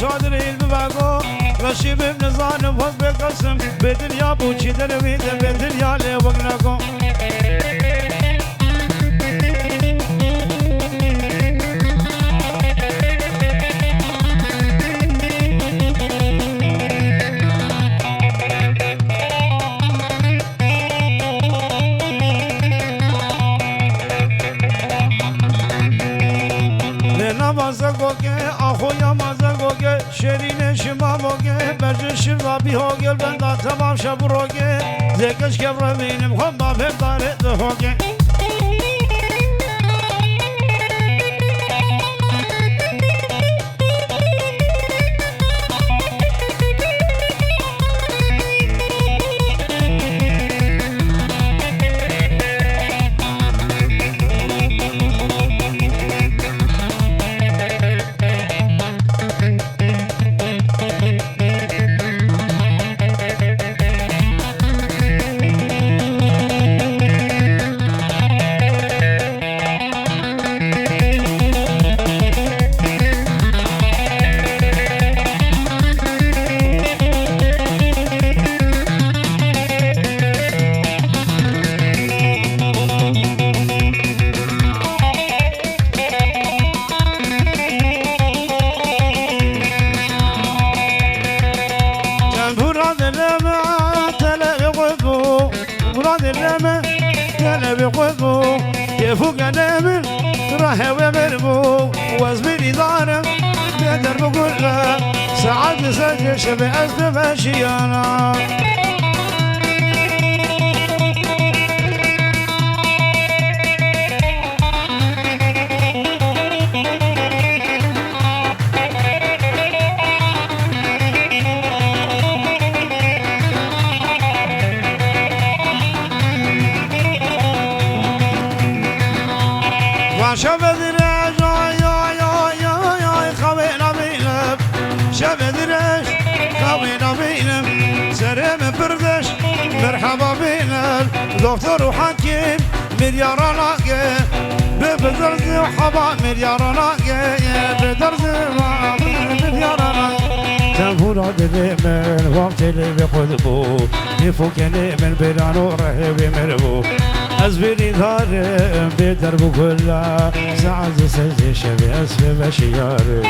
چادر علم بگو رشیب نزانم وقت بقسم به دنیا بوچی درویدم به دنیا لیوک نکن شیرین شما بگه برج شما بیهوگل بنده تمام شب روگه زکش که رو بینم خون با برداره دهوگه فوق نمر راح ومربو وازبري دارم بقدر بقول له ساعات نسجل شبه أزمة ماشي أنا شبه درج خوينا بينم شبه درج خوينا بينم سرم بردش مرحبا بينم دكتور وحكيم مليار لاقي بدرز وحبا مليار لاقي بدرز مليار لاقي تنفور من وقت اللي بقلبو يفوكني من بلانو رهيب مربو أزبري دارم بدرب كلها ساعة سجي شبي أسفي بشياري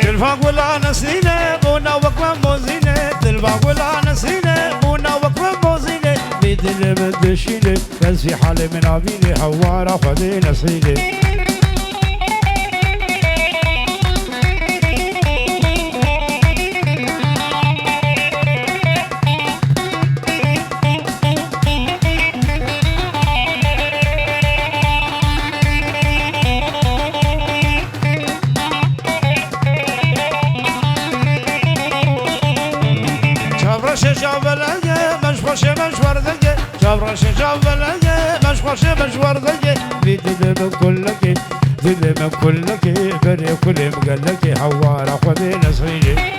تلفاق ولا نسينة بونا وقوان موزينة تلفاق ولا نسينة بونا وقوان موزينة بدل بدشينة بس في حالي من عبيلي حوارة خذي نسيلي مشوار ذكي في دلم كلك دلم كلك بري كل مقلك حوار خذي نصيجي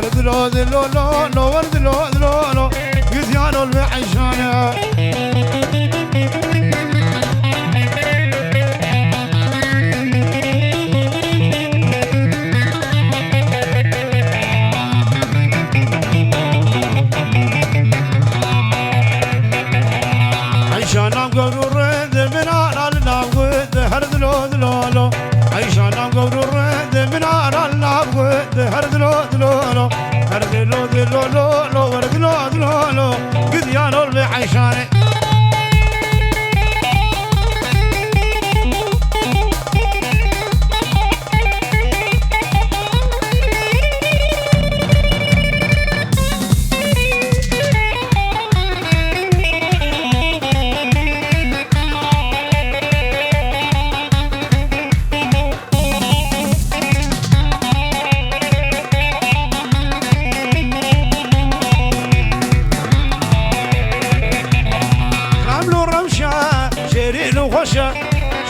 ورد لو دلو لو لو ورد لو دلو لو قديان البعشانة عيشانا قبر الرد من على الود هرد لو دلو لو عيشانا قبر الرد من على الود هرد لو دلو لو هرد لو دلو لو لو ورد لو دلو لو قديان البعشانة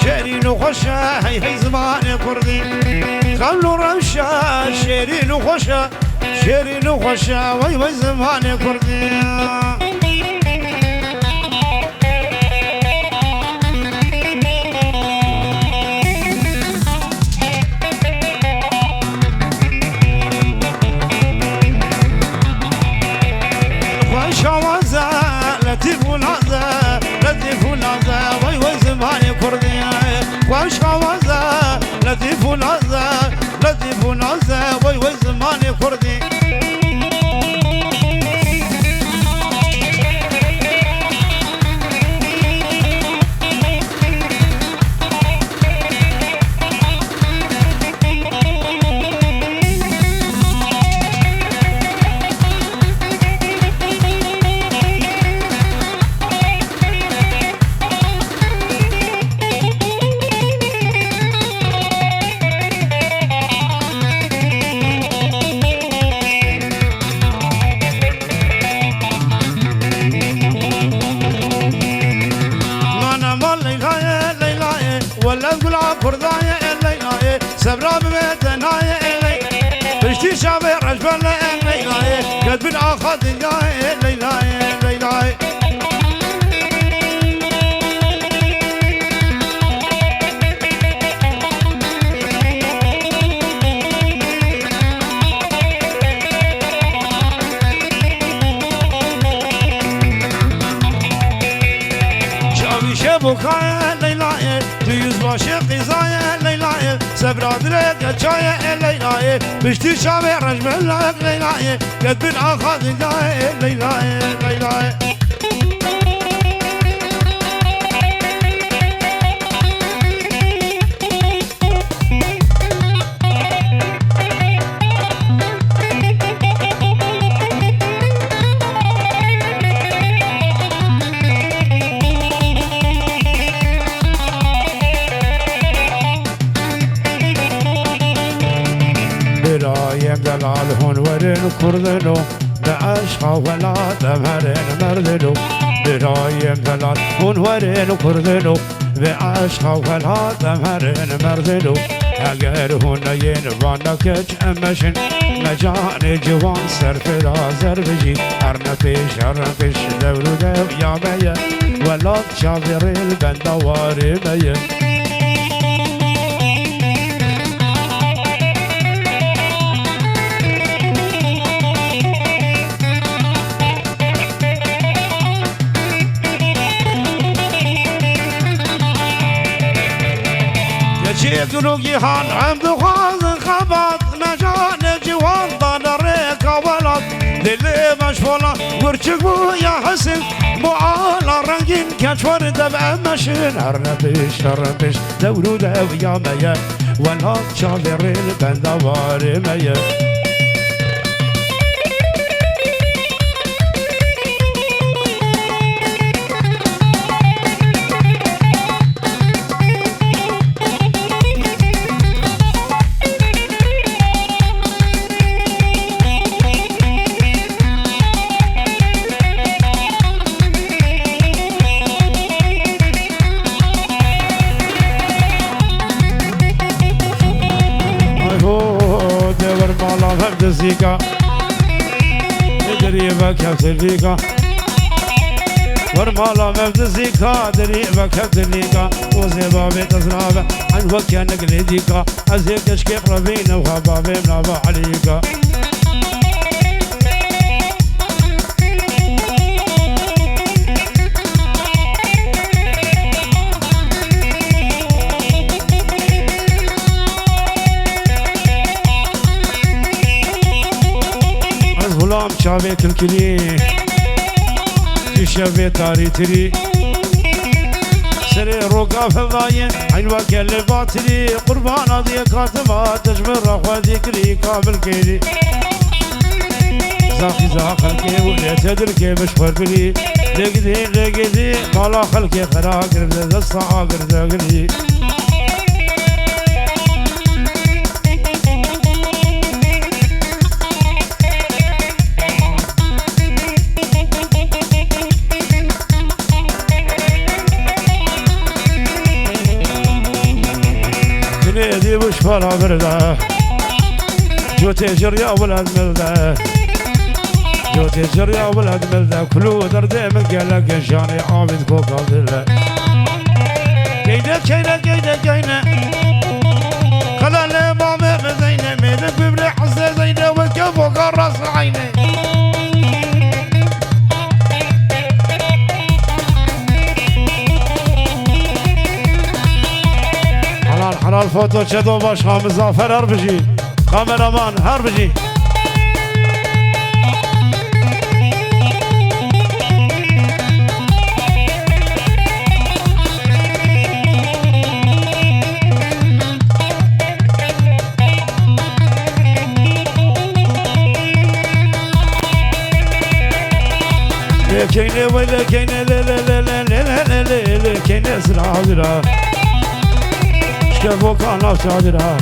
شيرين وخشة هي زمان كردي خلوا رمشة شيرين وخشة شيرين وخشة وي زمان كردي لطيف ولازا لطيف ولازا وي زمان كردي وش خوازا لطيف ولازا لطيف ولازا وي زمان كردي ولا تقول عفرداية الليلاية سبرا ببيتناية الليلاية بشتي شابي رجبنا الليلاية قد بالآخذ الليلاية الليلاية الليلاية شابي شبكاية الليلاية تيوز باشي قزايا ليلاية سبرا دريد شايا ليلاية بشتي شابي رجم لك ليلاية قد بالآخذ ليلاية ليلاية ليلاية برايم دلال هون ورن كردلو بعشقا ولا تمرن مردلو برايم دلال هون ورن كردلو بعشقا ولا تمرن مردلو اگر هون ينوانا كج امشن مجان جوان سرفرا زربجي هرنفش دورو دو يا ميا ولا تشافر البندوار ميا جيتلو جيهان عم بخاز خبط مجان جوان ضنريك ولد للي مشفولا ورشق يا حسن معالا رنجين كشور دبع مشين هرنفش دورو دو يا ميا ولا تشافر البندوار ميا دريبة كابتليكا ورمالا مبدزيكا دريبة كابتليكا وزيبا بيت أزرابة عن وكا نقلديكا أزيك أشكيق ربينا وخبابي منابا عليكا غلام شابك الكلي شبه تاري تري سري روكا فضاين عين وكل الباطري قربان هذه كاتمة تجمر رخوة ذكري كامل كيري زاخي زاخ خلقي ولا تدركي مشفر بلي لقدي مالا خلقي خراقر دستا عاقر داقري دي وش فلا برده جوتي جريا ولد ملده جوتي جريا ولد ملده كلو درده من قلق جاني عابد كوكا دله كينا كينا كينا كينا خلا لي مامي مزينه ميدك ببلي حزه زينه والكفوك الراس عيني حلال فوتو شدو باش مزافر هر بجي كاميرامان هر بجي كيني ويلي كيني لا لا لا لا لا لا لا كيني زرا كيفو كان أفشادرا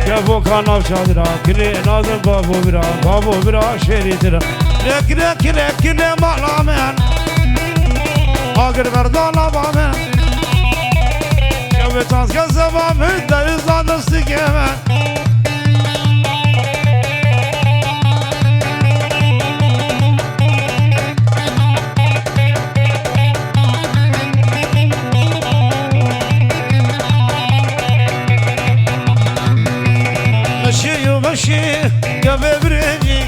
كيفو كان أفشادرا كني نازل بابو برا شيري ترا لكن ما لامن آخر مردانا بامن كيف تانس كذبا من دايزان دستيكمن مشي قبل برنجي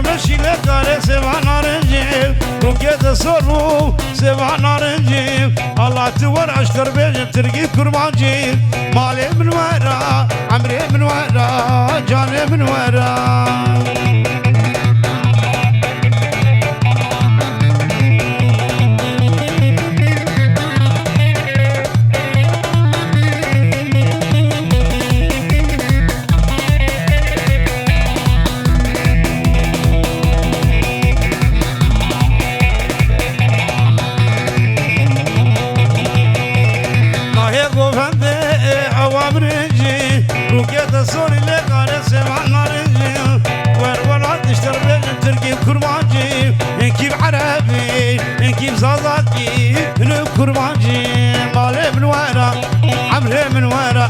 مشي لكاري سبع نارنجي روكيت صرو سبع نارنجي الله تور عشتر بيجن ترقي كرمانجي مالي من ورا عمري من ورا جاني من ورا زازاتي الكرمانجي مالي من ورا عمري من ورا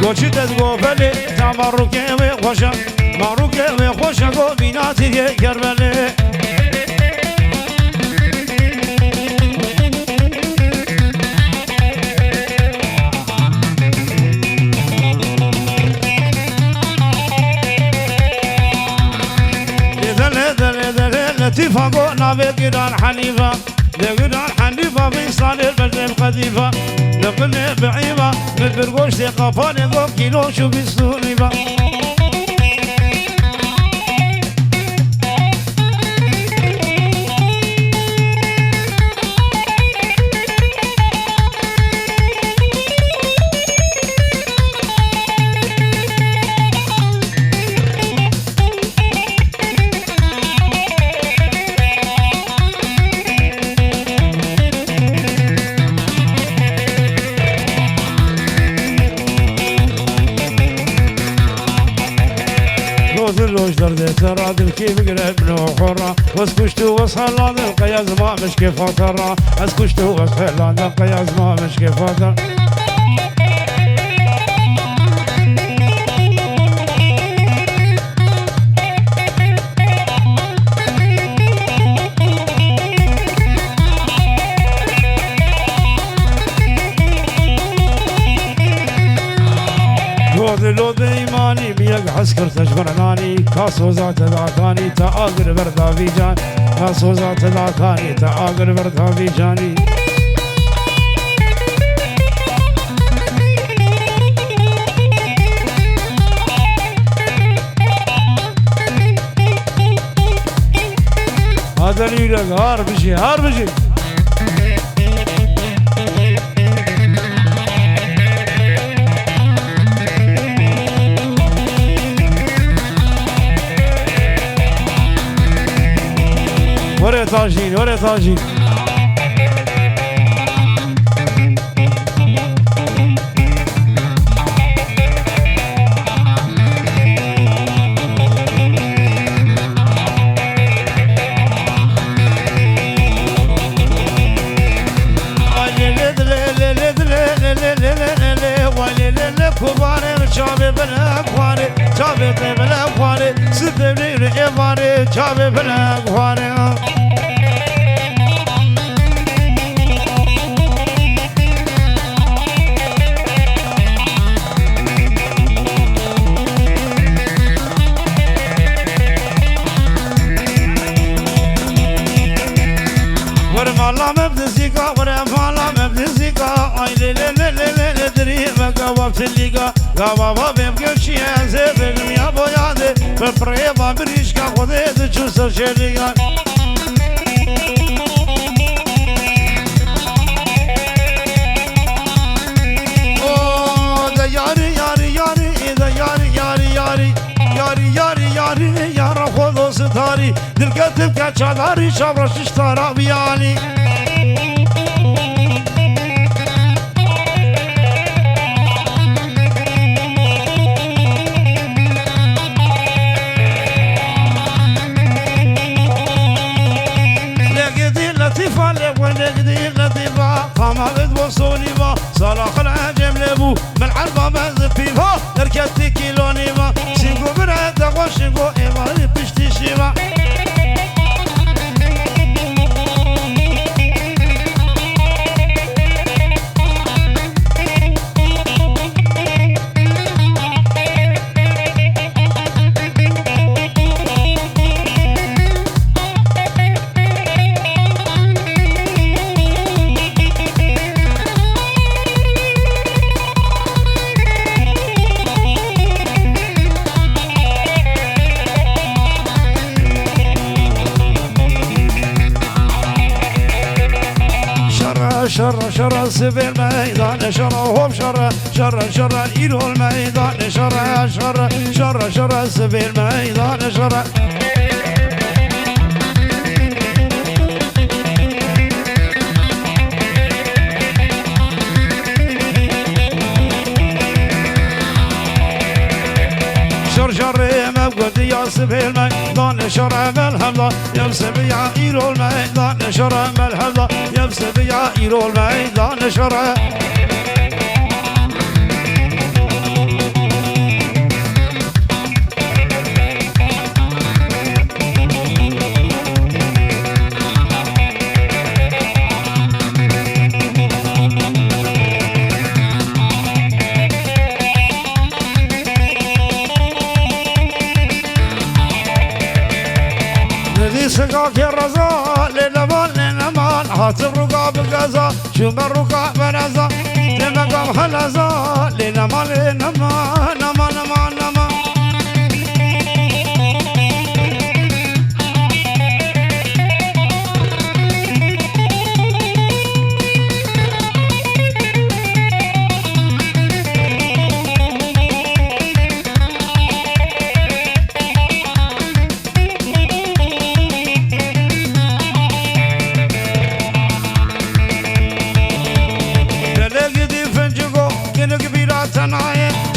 گوچی دزگوبلی تا مروکه و خوشم مروکه و خوشم گو بیناتی کربلی لطيفة قو نابي قران حنيفة لقنا الحنيفة في صال البلد القديفة نقلنا بعيبة من برقوش ثقافاني ضم كيلو شو بالسوليفة ترى كيف قلبنا وحرة واسكشتو وصلنا القياز ما مش كيف ترى اسكشتو وصلنا القياز ما مش كيف ترى لود إيماني بيق حسكر تجبرناني كاسو ذات ذاكاني تآقر بردا في جان كاسو ذات ذاكاني تآقر بردا في جاني هذا اللي لك هار بشي هار بشي ورا طاجين ورا طاجين شابي بالاقواري شابي بالاقواري سبني ريباري شابي بالاقواري ورمالا مبدزيكا ورمالا مبدزيكا اي لي لي لي لي دري مقاوب تليكا قاوبا بيمكشيا زبل يا بويادي بالبريبا بريشكا خذيت تشوس شريكا او ده ياري ياري ياري ده ياري ياري ياري ياري ياري ياري يارا خذو ستاري دلقتب كاتشاداري شابرش اشتارا بياني فمغد وصوليبا صلاح العجم لبو من عربة بزفيفا تركت كيلونيبا شنقو براد وشنقو إيبا بشتي شيبا شر سبيل ميدان شرهم شر إلو الميدان شر سبيل ميدان شر شر مبقد يا سبيل ميدان شر ملحمة يمسب يا إيرو الميدان شر ملحمة يمسب يا إيرو الميدان شر سقاك الرزاق للمان هات الرقاب قزا شوف الرقاب بنزا تمقام خلزا لنا ما لنا ما نما نما نما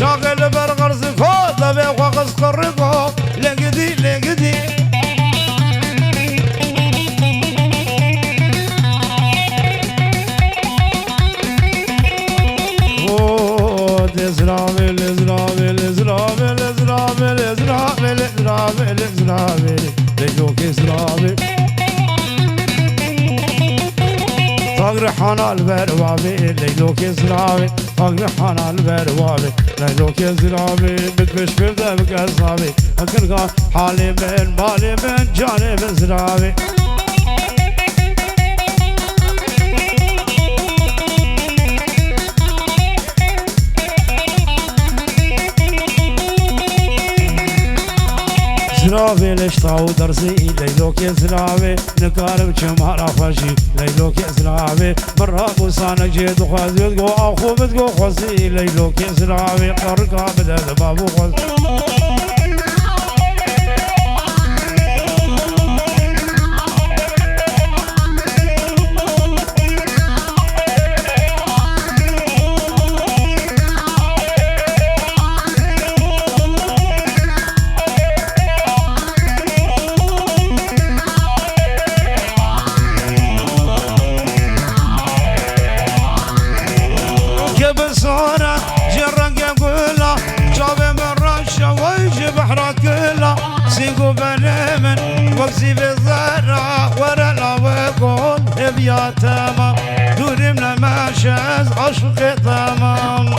شاغل برغرز كود لبي وقص قرقو لقدي لقدي إزرابيل إزرابيل إزرابيل إزرابيل إزرابيل إزرابيل إزرابيل لجوك إزرابيل فقر حنا البروابي ليلوك إزرابيل فقر حنا البروابي ليلوك إزرابيل بتبش برده بقصابي أكرقا حالي من بالي من جانب إزرابيل زرابي لشطاو درسي ليلوك زرابي نكارب شمارا فشي ليلوك زرابي مرة بوسانك جيد وخاز بتقو أخو بتقو خوزي ليلوك زرابي قرقا بدا بابو خوز سيقو بنمن وقسي في الزرع ورا العوقون بيا تمام دوري من المشاز عشقي تمام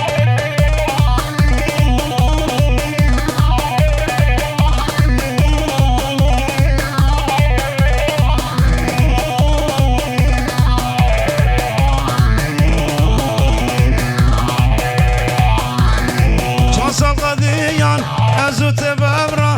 شاصل قضيان أزوت بابرا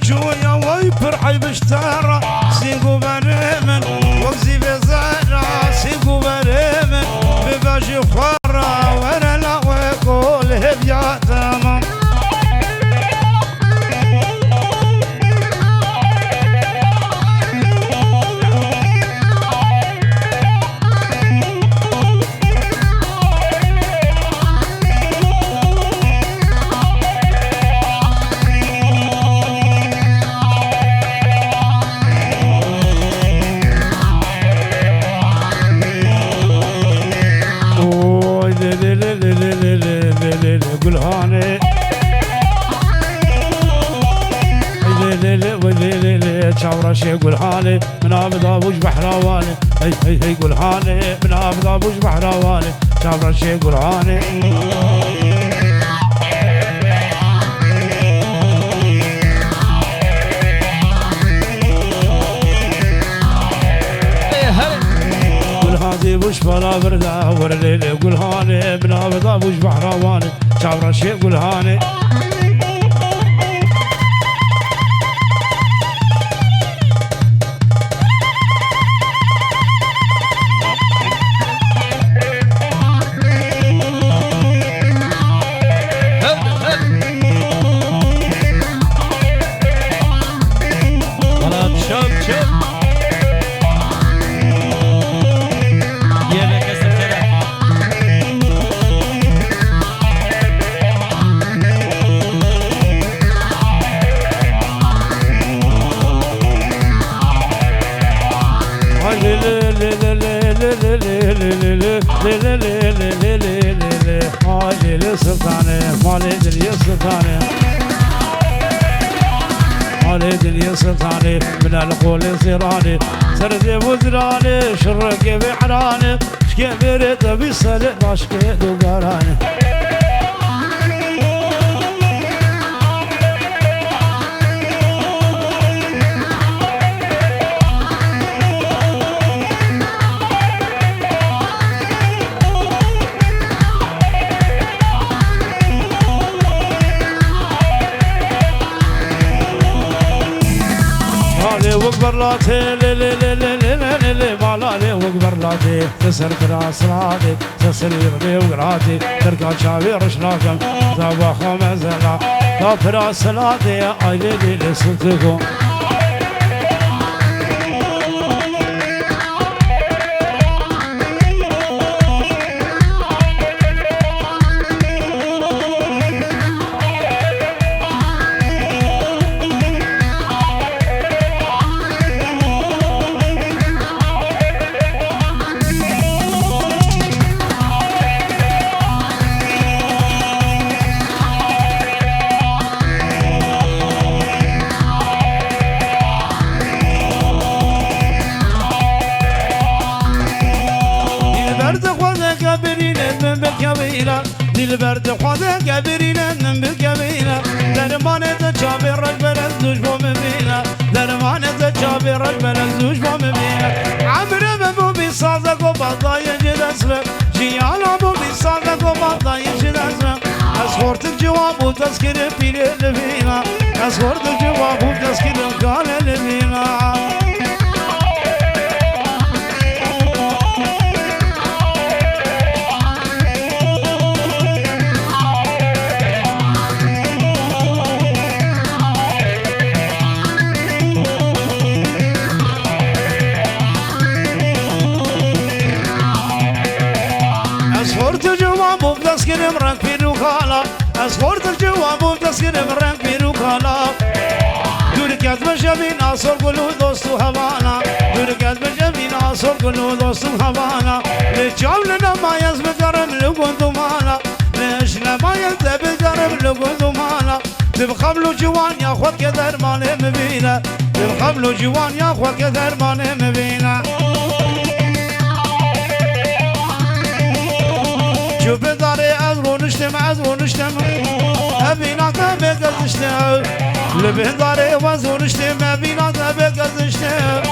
شوية ويفرحي بشتارة سيقو بريمن وقزي بزارة سيقو بريمن بباجي خورة وانا لا ويقول هبيا تمام قلهاني شاورا شي قلهاني من ابدا بوش بحراواني هي هي هي قلهاني من ابدا بوش بحراواني شاورا شي قلهاني بوش بلا بردا ورليلي قلهاني من ابدا بوش بحراواني شاورا شي قلهاني سلطاني من القول صيراني سردي وزراني شرقي بحراني شكي بريد بيصل باشكي دوغاراني وقبرلاتي لي مالالي وقبرلاتي تسر براسلاتي تسر يرمي وقراتي تركا شابي رشناكم زابا خمزنا براسلاتي ايلي لسلتكم دلبرد خدا قبرينا بقبيلة درمانة جابر رجبل الزوج بومبيلة درمانة جابر رجبل الزوج بومبيلة عمر بابو بيصادق وبضا يجد اسمه جيال ابو بيصادق وبضا يجد اسمه اسخورت الجواب وتذكر بيلي لفينا اسخورت الجواب وتذكر قال لفينا مرنك في وكالة أصفرت الجواب وتسكن مرنك في وكالة دوركات بجمين أصر قلو دوستو هوانا دوركات بجمين أصر قلو دوستو هوانا ليتشاو لنا ما يزبط قرم لقون دمانا ليش لما يزبط قرم لقون دمانا تبخبلو جوان ياخوات كدر ماني مبينة تبخبلو جوان ياخوات كدر ماني مبينة شوف داري ونشتم أبينا تبي قزشتم لبه داري ونشتم أبينا تبي قزشتم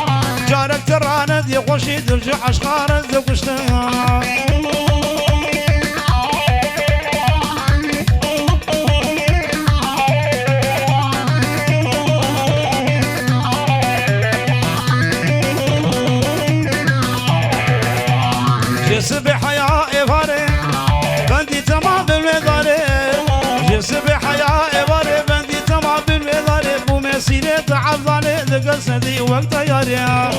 جارك ترانا دي خوشي دلج عشقار زوجتم جسب حياة إفاري بندي تمام بالمداري جسب حياة إفاري بندي تمام بالمداري بومسيري تعباني دقسدي وقت ياريا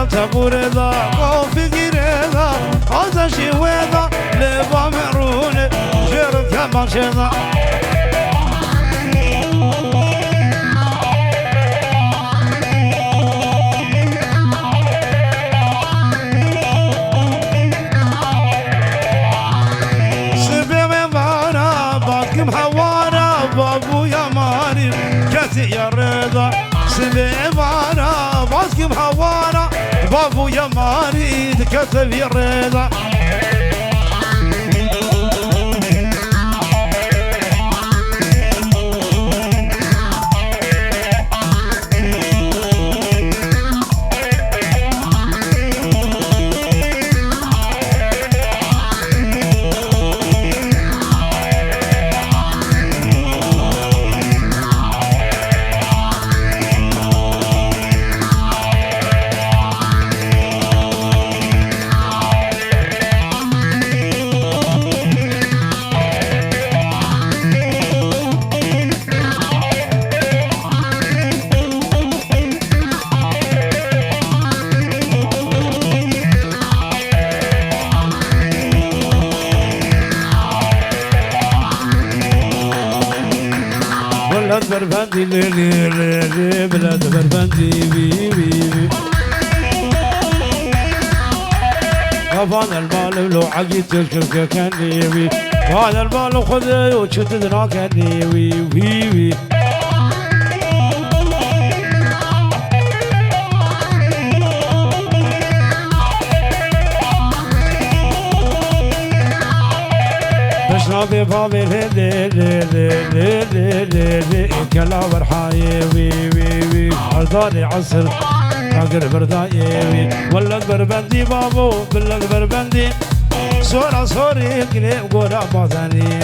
تبوردا قوفي جيردا هذا شي ودا لبا مرونه جرب كما شدا سبب وانا باكم حوانا بابو يا ماري كتي يا رضا سبب وانا باكم حوانا بابو يا ماري كتب يا رضا بلاد بربندي لي بلاد بربندي بي كفان المال لو عقيت الشركة كان لي هذا المال خذه وشتدنا كان لي بابي بابي لي كلا برحاي وي وي وي عرداني عصر عقر برداي ولا بربندي بابو بلا بربندي صورة صوري قليب قرا بازاني